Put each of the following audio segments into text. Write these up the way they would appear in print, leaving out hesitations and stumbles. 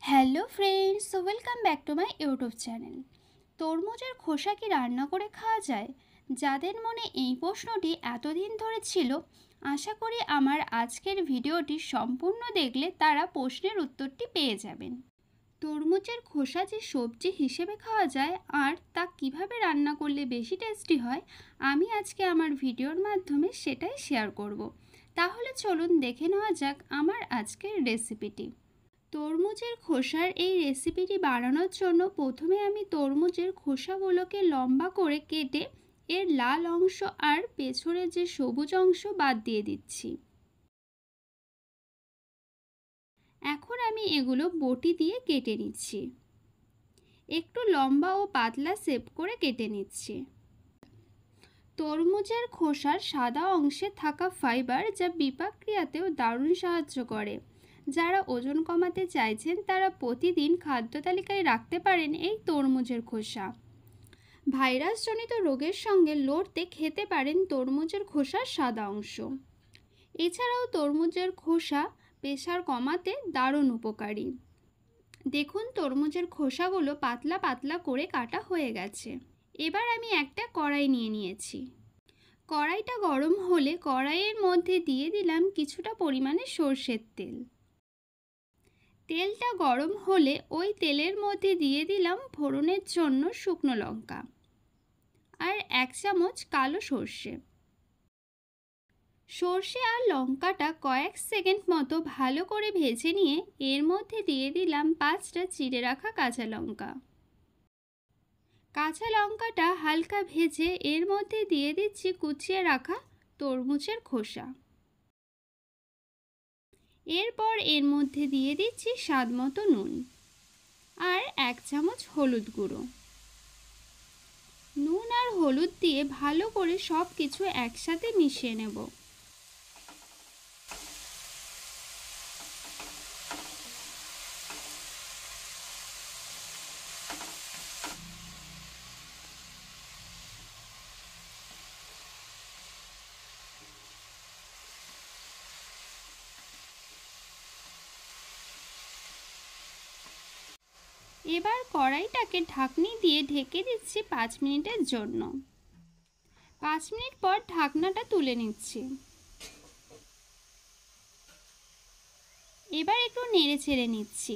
Hello friends, welcome back to my YouTube channel. তরমুজের খোসা কি রান্না করে খাওয়া যায়? যাদের মনে এই প্রশ্নটি এতদিন ধরে ছিল, আশা করি আমার আজকের ভিডিওটি সম্পূর্ণ দেখলে তারা প্রশ্নের উত্তরটি পেয়ে যাবেন। তরমুজের খোসা যে সবজি হিসেবে খাওয়া যায় আর তা কিভাবে রান্না করলে বেশি টেস্টি হয়, আমি আজকে আমার ভিডিওর মাধ্যমে সেটাই শেয়ার করব। তাহলে চলুন দেখে নেওয়া যাক আমার আজকের রেসিপিটি। তরমুজের খোসার এই রেসিপিটি বানানোর জন্য প্রথমে আমি তরমুজের খোসাগুলোকে লম্বা করে কেটে এর লাল অংশ আর পেছনের যে সবুজ অংশ বাদ দিয়ে দিচ্ছি। এখন আমি এগুলো বটি দিয়ে কেটে নিচ্ছি। একটু লম্বা ও পাতলা শেপ করে কেটে নিচ্ছি। তরমুজের খোসার সাদা অংশে থাকা ফাইবার যা বিপাক ক্রিয়াতেও দারুণ সাহায্য করে। যারা ওজন কমাতে চাইছেন তারা প্রতিদিন খাদ্য তালিকায় রাখতে পারেন এই তরমুজের খোসা। ভাইরাসজনিত রোগের সঙ্গে লড়তে খেতে পারেন তরমুজের খোসার সাদা অংশ। এছাড়াও তরমুজের খোসা প্রেসার কমাতে দারুণ উপকারী। দেখুন, তরমুজের খোসাগুলো পাতলা পাতলা করে কাটা হয়ে গেছে। এবার আমি একটা কড়াই নিয়ে নিয়েছি। কড়াইটা গরম হলে কড়াইয়ের মধ্যে দিয়ে দিলাম কিছুটা পরিমাণে সর্ষের তেল। তেলটা গরম হলে ওই তেলের মধ্যে দিয়ে দিলাম ফোড়নের জন্য শুকনো লঙ্কা আর 1 চামচ কালো সর্ষে। সর্ষে আর লঙ্কাটা কয়েক সেকেন্ড মতো ভালো করে ভেজে নিয়ে এর মধ্যে দিয়ে দিলাম 5টা চিড়ে রাখা কাঁচা লঙ্কা। কাঁচা লঙ্কাটা হালকা ভেজে এর মধ্যে দিয়ে দিচ্ছি কুচিয়ে রাখা তরমুজের খোসা। এরপর এর মধ্যে দিয়ে দিচ্ছি স্বাদ মতো নুন আর 1 চামচ হলুদ গুঁড়ো। নুন আর হলুদ দিয়ে ভালো করে সব কিছু একসাথে মিশিয়ে নেব। এবার কড়াইটাকে ঢাকনি দিয়ে ঢেকে দিচ্ছি 5 মিনিটের জন্য। 5 মিনিট পর ঢাকনাটা তুলে নিচ্ছি। এবার একটু নেড়ে ছেড়ে নিচ্ছি।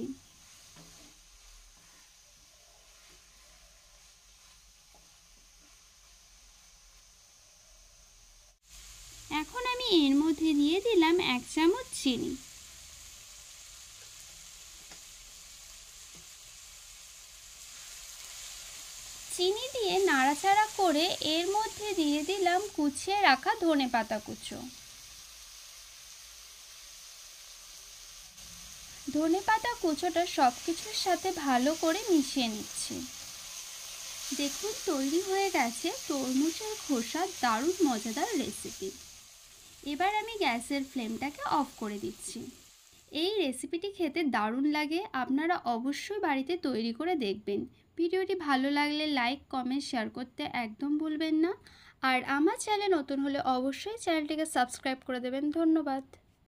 এখন আমি এর মধ্যে দিয়ে দিলাম 1 চামচ চিনি। চিনি দিয়ে নাড়াচাড়া করে এর মধ্যে দিয়ে দিলাম কুচিয়ে রাখা ধনেপাতা কুচো। ধনেপাতা কুচোটা সব কিছুর সাথে ভালো করে মিশিয়ে নিচ্ছি। দেখুন, তৈরি হয়ে গেছে তরমুজের খোসার দারুণ মজাদার রেসিপি। এবার আমি গ্যাসের ফ্লেমটাকে অফ করে দিচ্ছি। এই রেসিপিটি খেতে দারুণ লাগে, আপনারা অবশ্যই বাড়িতে তৈরি করে দেখবেন। ভিডিওটি ভালো লাগলে লাইক, কমেন্ট, শেয়ার করতে একদম ভুলবেন না। আর আমার চ্যানেল নতুন হলে অবশ্যই চ্যানেলটিকে সাবস্ক্রাইব করে দেবেন। ধন্যবাদ।